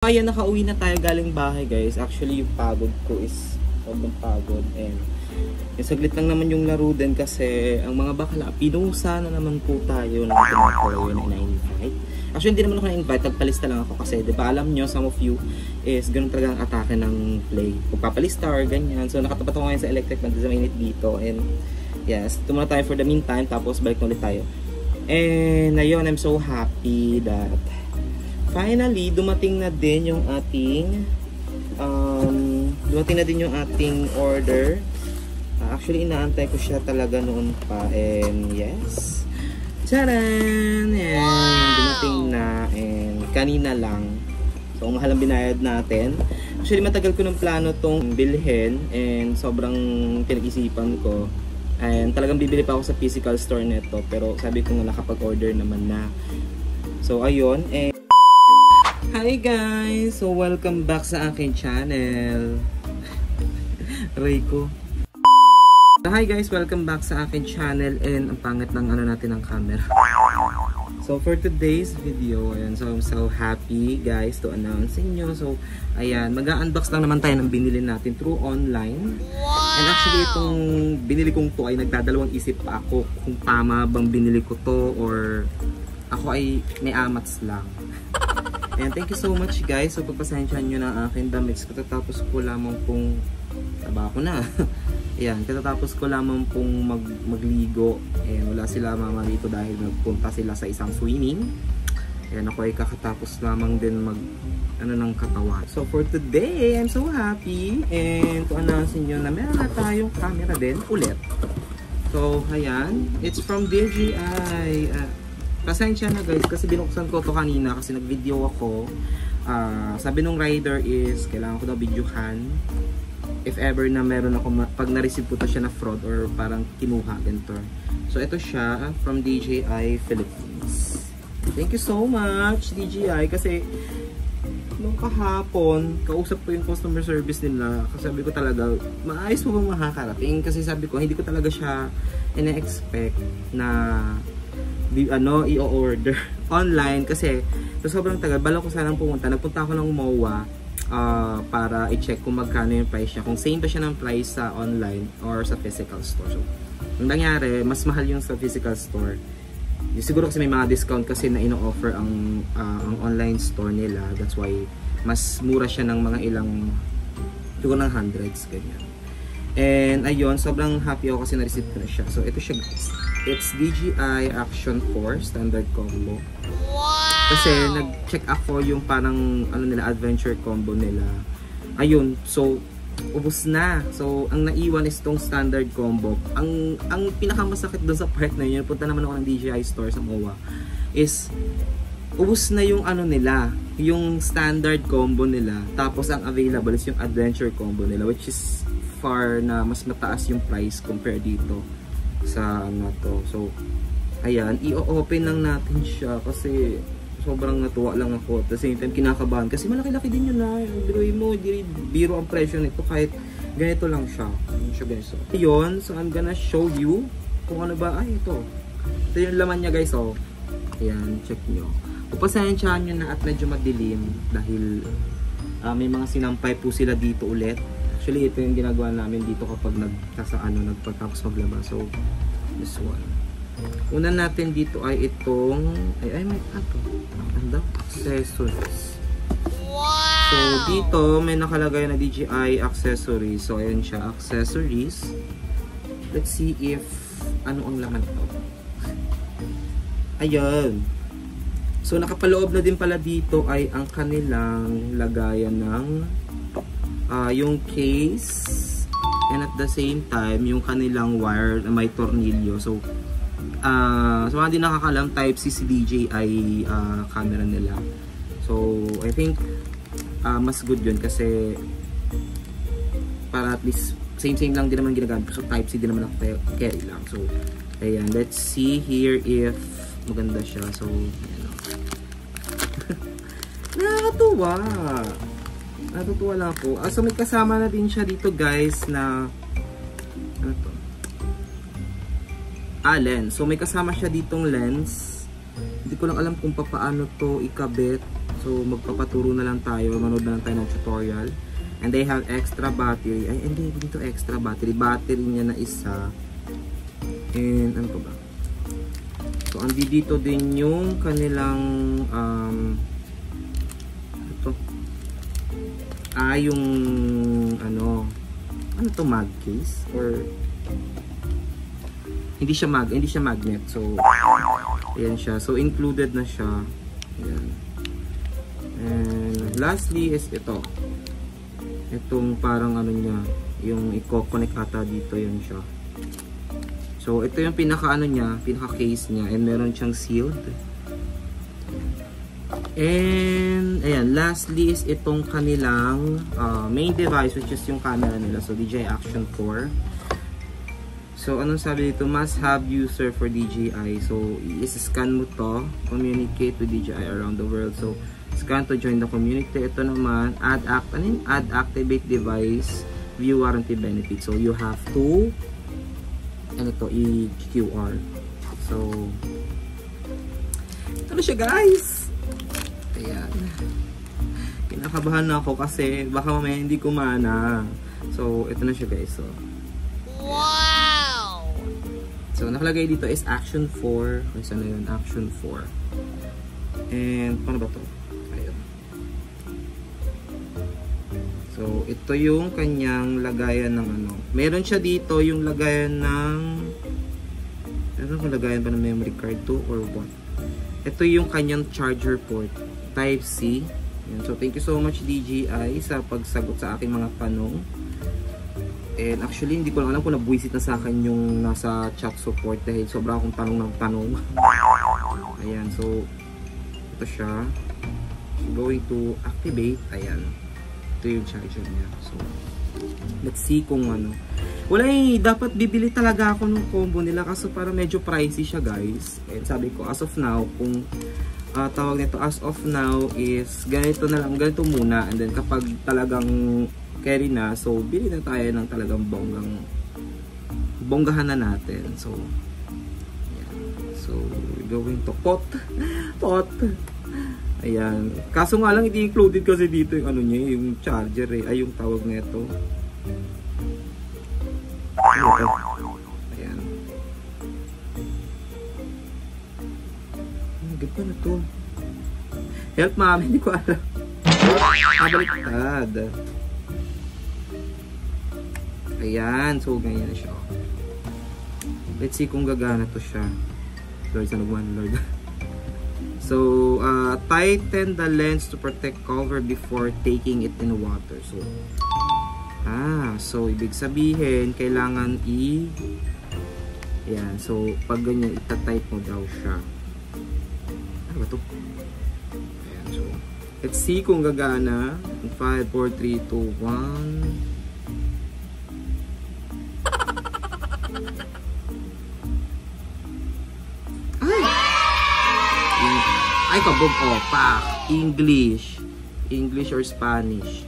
Ayan, nakauwi na tayo galing bahay guys. Actually yung pagod ko is sobrang pagod. And yung saglit lang naman yung laro din kasi ang mga bakla, pinusa na naman po tayo ng tinatawag na invite. Actually hindi naman ako na-invite, nagpalista lang ako kasi diba alam nyo, some of you is ganun talaga ang atake ng play. Kung papalista or ganyan. So nakatapat ako ngayon sa electric, nagdamainit dito. And yes, tumula tayo for the meantime tapos balik na ulit tayo. And ayun, I'm so happy that finally dumating na din yung ating order. Actually inaantay ko siya talaga noon pa. And yes, charan! And dumating na and kanina lang. So mahal ang binayad natin. Actually matagal ko ng plano tong bilhin and sobrang pinag-isipan ko. And talagang bibili pa ako sa physical store neto, pero sabi ko nga nakapag-order naman na. So ayun, and hi guys! So welcome back sa akin channel. Rico. Hi guys! Welcome back sa akin channel. And ang pangit ng ano natin ng camera. So for today's video, ayan, so I'm so happy guys to announce inyo. So ayan, mag-unbox lang naman tayo ng binili natin through online. And actually itong binili kong to ay nagdadalawang isip pa ako kung tama bang binili ko to or ako ay may amats lang. And thank you so much guys. So pagpasensyahan nyo na akin damit. Katatapos ko lamang pong tabako na. Ayan, katatapos ko lamang pong magligo. And wala sila mama dito dahil nagpunta sila sa isang swimming. Ayan, ako ay kakatapos lamang din ng katawan. So for today, I'm so happy. And to announce nyo na meron na tayong camera din ulit. So ayan, it's from DJI. Pasensya na guys kasi binuksan ko to kanina kasi nag-video ako. Sabi nung rider is kailangan ko daw videohan if ever na meron ako pag na-receive ko to siya na fraud or parang kinuha ganito. So ito siya from DJI Philippines. Thank you so much DJI kasi nung kahapon kausap ko yung customer service nila kasi sabi ko talaga maayos mo bang makakarating kasi sabi ko hindi ko talaga siya ina-expect na i-order online kasi so sobrang tagal. Bala ko sanang pumunta. Nagpunta ako ng MOA para i-check kung magkano yung price niya. Kung same ba siya ng price sa online or sa physical store. So, ang nangyari, mas mahal yung sa physical store. Siguro kasi may mga discount kasi na ino-offer ang online store nila. That's why mas mura siya ng mga ilang siguro ng hundreds ganyan. And ayun, sobrang happy ako kasi na-receive ko na siya. So ito siya guys. It's DJI Action 4 standard combo. Wow! Kasi nag-check ako yung parang adventure combo nila. Ayun, so ubos na. So ang naiwan is tong standard combo. Ang pinakamasakit doon sa part na yun, punta naman ako ng DJI store sa MOA, is ubos na yung nila, yung standard combo nila. Tapos ang available is yung adventure combo nila, which is far na mas mataas yung price compare dito sa to. So ayan, i-open lang natin siya kasi sobrang natuwa lang ako. At the same time kinakabahan kasi malaki-laki din yun na. Biruin mo, biro ang presyo nito kahit ganito lang siya. Ayun siya guys. Ayun, so I'm gonna show you kung ano ba. Ito yung laman niya guys. Oh, ayan, check nyo. Pasensyahan nyo na at medyo madilim dahil may mga sinampay po sila dito ulit. Actually, ito yung ginagawa namin dito kapag nagpagtapos maglaba. So, this one. Una natin dito ay itong may accessories. Wow! So, dito may nakalagay na DJI accessories. So, ayan siya, accessories. Let's see if ano ang laman to. Ayan. So, nakapaloob na din pala dito ay ang kanilang lagayan ng yung case and at the same time yung kanilang wire na may tornilyo. So sa mga di nakakalam, type C si DJI camera nila. So I think mas good yun kasi para at least same lang din naman ginagamit. So type C din naman ako carry lang. So ayan, let's see here if maganda siya. So nakakatuwa. Natutuwa lang ako. So may kasama na din siya dito guys na lens. So may kasama siya ditong lens. Hindi ko lang alam kung paano to ikabit. So, magpapaturo na lang tayo. Manood na lang tayo ng tutorial. And they have extra battery. Ay, hindi dito extra battery. Battery niya na isa. And, ano pa ba? So, dito din yung kanilang, ito. Yung, ano to, mag case? Or, hindi siya magnet. So, ayan siya. So, included na siya. Ayan. And, lastly is ito. Itong parang ano niya, yung i-connect ata dito, yun siya. So, ito yung pinaka ano niya, pinaka case niya, and meron siyang sealed. And, ayan, lastly is itong kanilang main device, which is yung camera nila. So, DJI Action 4. So, anong sabi dito? Must have user for DJI. So, i-scan mo to, communicate with DJI around the world. So, scan to join the community. Ito naman, add activate device, view warranty benefit. So, you have to, ano to, i-QR. So, ito na siya, guys! Ayan. Kinakabahan na ako kasi baka mamaya hindi kumana. So, ito na siya, guys. So, wow! So, nakalagay dito is Action 4. Kung saan na yun? Action 4. And, paano ba to? So, ito yung kanyang lagayan ng ano. Meron siya dito yung lagayan ng... Ano kung lagayan ba ng memory card to or what? Ito yung kanyang charger port. Type-C. So, thank you so much DJI sa pagsagot sa aking mga tanong. And actually, hindi ko lang alam kung nabuwisit na sa akin yung nasa chat support dahil sobra akong tanong ng tanong. Ayan. So, ito siya. Going to activate. Ayan. Ito yung charger niya. So, let's see kung ano. Wala dapat bibili talaga ako ng combo nila kasi para medyo pricey siya, guys. And sabi ko, as of now, kung tawag nito as of now is ganito na lang, ganito muna. And then kapag talagang carry na, so bili na tayo ng talagang bonggahan na natin. So, yeah. So, we're going to pot. Ayan. Kaso nga lang, hindi included kasi dito yung ano niya, yung charger eh. Ay, yung tawag nito. Ayan. Ganda na to. Help, mami. Hindi ko alam. Baliktad. Ayan. So, ganyan na siya. Let's see kung gagana to siya. Lord, sa nagwan, Lord. So, tighten the lens to protect cover before taking it in water. So, so ibig sabihin, kailangan yan. So, pag ganyan, itatight mo daw siya. Ano ba ito? Ayan, so, let's see kung gagana. 5, 4, 3, 2, 1. Ay, kabog, pak. English or Spanish.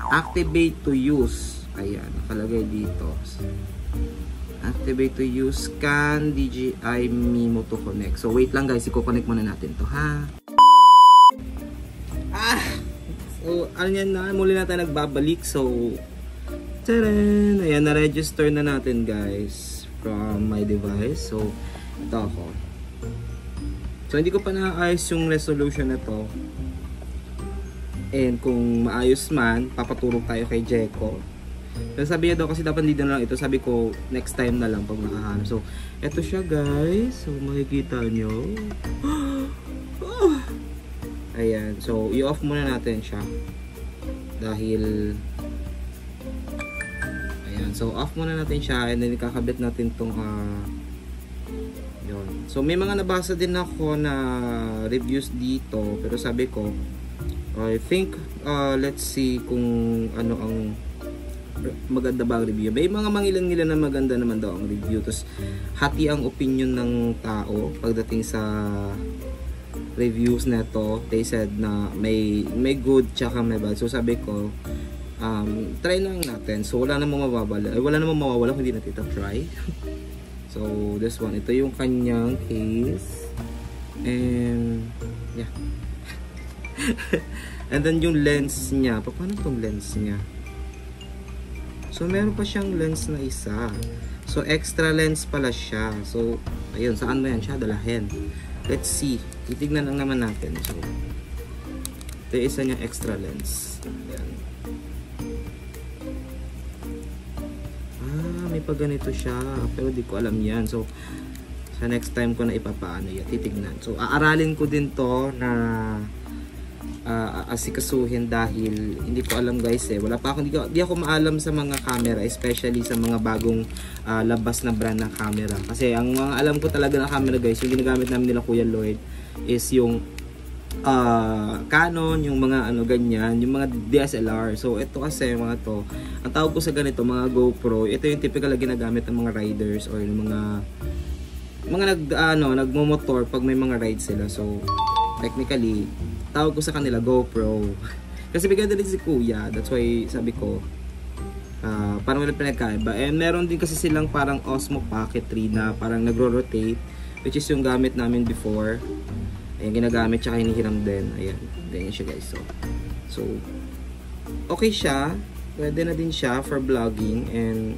Activate to use. Ayan, nakalagay dito. Activate to use. Scan DJI Mimo to connect. So, wait lang guys. I-connect muna natin to, ha? So, ano yan na? Muli na tayo nagbabalik. So, taran! Ayan, na-register na natin guys from my device. So, ito ako. So, hindi ko pa naayos yung resolution na to. And kung maayos man, papaturog tayo kay Jeko. So, sabi niya daw kasi dapat dito na lang ito. Sabi ko, next time na lang pag nakahanap. So, eto siya guys. So, makikita nyo. Ayan. So, i-off muna natin siya. Dahil... Ayan. So, off muna natin siya. And then, ikakabit natin itong... So, may mga nabasa din ako na reviews dito. Pero sabi ko, I think, let's see kung ano ang maganda ba ang review. May mga mangilan nila na maganda naman daw ang review. Tapos, hati ang opinion ng tao pagdating sa reviews na to. They said na may good tsaka may bad. So, sabi ko, try lang natin. So, wala namang mawawala. Wala namang mawawala kung hindi natin ito try. So, this one. Ito yung kanyang case. And, yeah. And then yung lens niya, paano tong lens niya? So meron pa siyang lens na isa. So extra lens pala siya. So ayun, saan mo yan siya dalahin? Let's see. Titignan lang naman natin. So ito yung isa niyang extra lens. Ayan. May pa ganito siya. Pero di ko alam yan. So sa next time ko na ipapaano yan, titignan. So aaralin ko din to na asikasuhin dahil hindi ko alam guys wala pa ako, di ako maalam sa mga camera, especially sa mga bagong labas na brand ng camera. Kasi ang mga alam ko talaga na camera guys, yung ginagamit namin nila Kuya Lloyd is yung Canon, yung mga ano ganyan, yung mga DSLR. So ito kasi mga to, ang tawag ko sa ganito mga GoPro, ito yung typical na ginagamit ng mga riders or yung mga nagmo-motor pag may mga rides sila. So technically tawag ko sa kanila GoPro. Kasi bigyan din si Kuya. That's why sabi ko parang wala pinagkaiba. And meron din kasi silang parang Osmo Pocket 3 na parang nagro-rotate, which is yung gamit namin before. Ayan, ginagamit tsaka hinihiram din. Ayan, ganyan siya guys. So okay siya. Pwede na din siya for vlogging and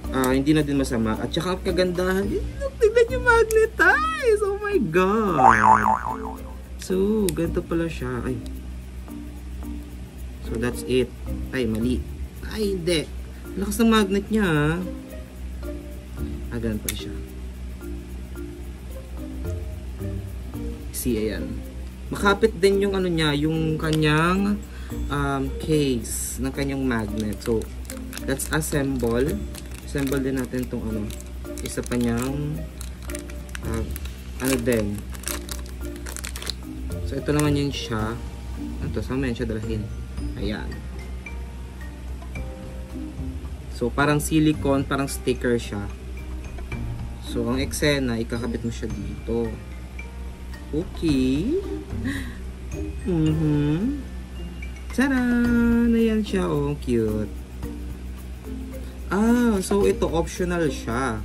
hindi na din masama. At saka kagandahan, tignan yung magnetize. Oh my god. So, ganito pala siya. Ay. So, that's it. Ay, mali. Ay, hindi. Lakas ng magnet niya. Ganun pala siya. See, ayan. Makapit din yung ano niya, yung kanyang case ng kanyang magnet. So, let's assemble. Assemble din natin tong ano. Isa pa niyang ano din. So, ito naman yun siya. Ito, saan mo yan siya dalahin? Ayan. So, parang silicone, parang sticker siya. So, ang eksena, ikakabit mo siya dito. Okay. Tadaan! Ayan siya, oh. Cute. So, ito, optional siya.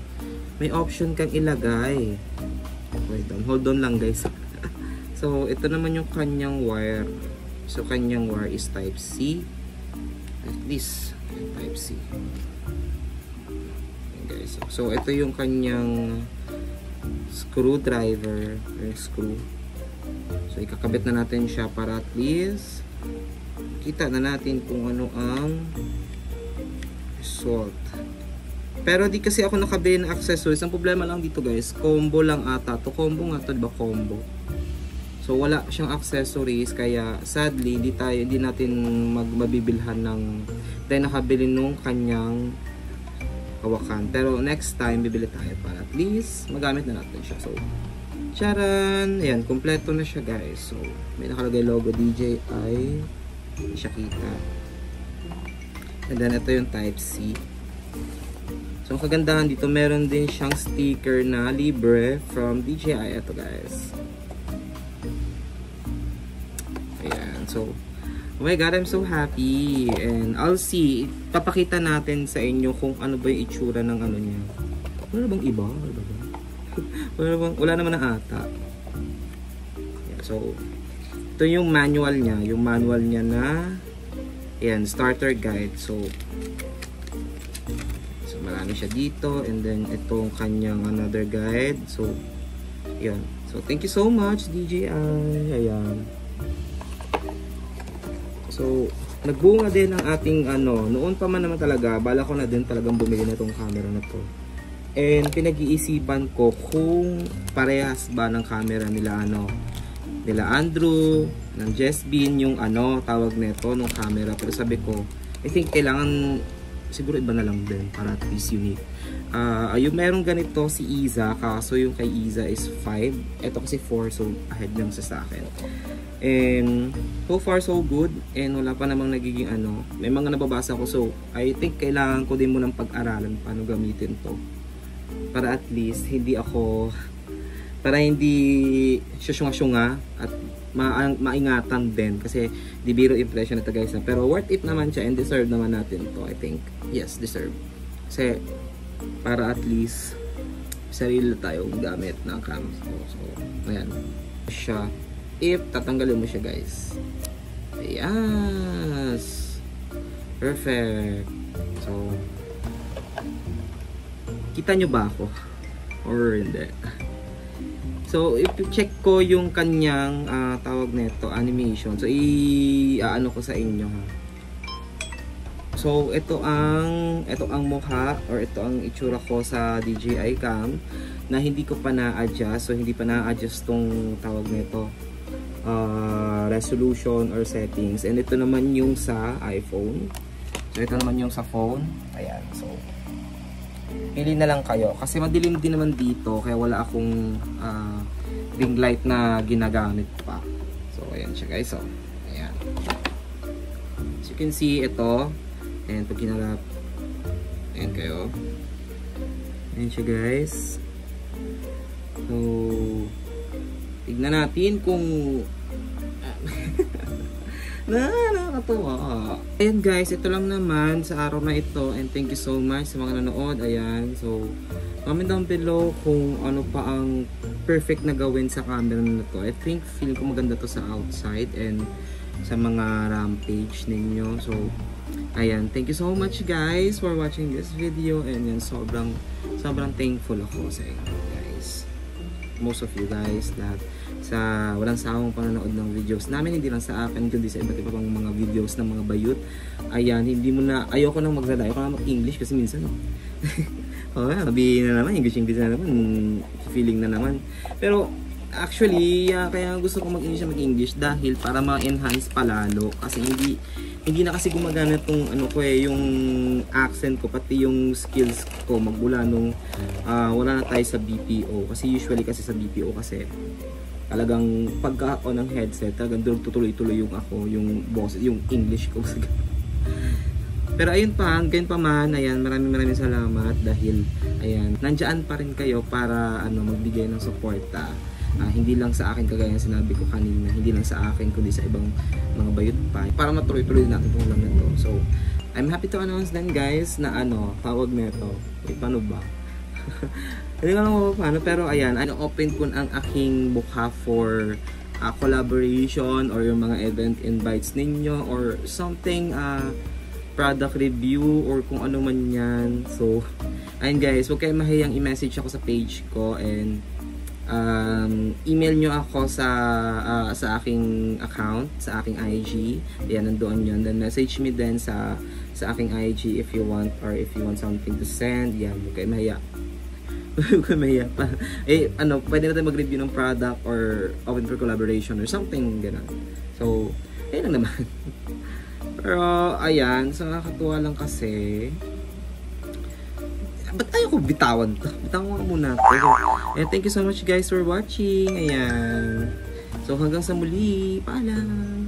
May option kang ilagay. Wait, hold on lang, guys. So, ito naman yung kanyang wire. So, kanyang wire is type C. Like this. Type C. Okay, guys. So, ito yung kanyang screwdriver. Or screw. So, ikakabit na natin siya para at least kita na natin kung ano ang result. Pero di kasi ako nakabili ng accessories. Ang problema lang dito guys, combo lang ata. To combo nga to, diba combo? So wala siyang accessories kaya sadly hindi natin mabibilhan ng tayo nakabili nung kanyang hawakan. Pero next time bibili tayo para at least magamit na natin siya. So charan! Ayan, kompleto na siya guys. So may nakalagay logo DJI. Hindi siya kita. And then ito yung type C. So ang kagandahan dito, meron din siyang sticker na libre from DJI. Ito guys. So, oh my god, I'm so happy. And I'll see, papakita natin sa inyo kung ano ba yung itsura ng ano niya. Wala bang iba? Wala naman na ata. Yeah, so, ito yung manual niya. Yung manual niya na, ayan, starter guide. So marami siya dito. And then, itong kanyang another guide. So, ayan. So, thank you so much, DJI. Ayan. So, nagbunga din ang ating ano, noon pa man naman talaga, bala ko na din talagang bumili na itong camera na to. And pinag-iisipan ko kung parehas ba ng camera nila ano, nila Andrew, ng Jesbin, yung ano, tawag nito nung camera. Pero sabi ko, I think kailangan, siguro iba na lang din para at least unique. Yung merong ganito si Iza, kaso yung kay Iza is 5. Ito kasi 4, so ahead lang sa akin. And so far so good. And wala pa namang nagiging ano. May mga nababasa ko. So I think kailangan ko din munang pag-aralan paano gamitin to. Para at least hindi ako, para hindi syunga-syunga at maingatan din. Kasi di biro impression ito guys. Pero worth it naman siya and deserve naman natin to. I think. Yes, deserve. Kasi para at least sarili tayong gamit ng cam. So ayan. Siya. if tatanggalin mo siya, guys. Yes. Perfect. So, kita nyo ba ako? Or hindi? So, if check ko yung kanyang tawag nito, animation. So, ano ko sa inyo, ha. So, ito ang mukha or ito ang itsura ko sa DJI Cam na hindi ko pa na-adjust. So, hindi pa na-adjust tong tawag nito, resolution or settings. And ito naman yung sa iPhone. So, ito naman yung sa phone. Ayan. So, pili na lang kayo. Kasi madilim din naman dito. Kaya wala akong ring light na ginagamit pa. So, ayan siya, guys. So, ayan. As you can see, ito. And pag kinalap, ayan kayo. Ayan siya, guys. So, tignan natin kung nakakatuwa. Ayan, guys, ito lang naman sa araw na ito. And thank you so much sa mga nanood. Ayan, so comment down below kung ano pa ang perfect na gawin sa camera na to. I think, feeling ko maganda to sa outside and sa mga rampage ninyo. So, ayan, thank you so much, guys, for watching this video. And yan, sobrang thankful ako sa inyo, guys. Most of you guys, lahat sa walang sawang panonood ng videos namin, hindi lang sa akin, kundi sa iba't iba pang mga videos ng mga bayut. Ayan, ayoko nang magdala, ayoko nang mag-English kasi minsan, sabihin na naman, English na naman, feeling na naman. Pero, actually, kaya gusto ko mag-English dahil para ma-enhance palalo. Kasi hindi na kasi gumagana tong yung accent ko, pati yung skills ko magmula nung wala na tayo sa BPO. Kasi usually kasi sa BPO kasi talagang pagka-on ng headset, talagang tutuloy-tuloy yung boss, yung English ko. Pero ayun pa, ganyan pa man, ayan, maraming salamat dahil ayan, nandiyan pa rin kayo para magbigay ng suporta. Hindi lang sa akin, kagaya sinabi ko kanina, hindi lang sa akin kundi sa ibang mga bayot pa, para matuloy-tuloy natin itong lang nito. So, I'm happy to announce then, guys, na tawag nito, paano ba? Hindi ko alam paano, pero ayan, open ko ang aking mukha for collaboration or yung mga event invites ninyo or something, product review or kung ano man yan. So, ayun, guys, huwag kayo mahiyang i-message ako sa page ko and email nyo ako sa aking account, sa aking IG. Ayan, nandoon yun. Then message me din sa aking IG if you want, or if you want something to send. Yan, huwag kayo mahiya. Huwag kayo mahiya pa. Pwede natin mag-review ng product or open for collaboration or something, gano'n. So, ayun lang naman. Pero, ayan, so nakakatuwa lang kasi ba't ayaw ko bitawan to? Bitawan ko muna to. And thank you so much, guys, for watching. Ayan. So, hanggang sa muli. Paalam.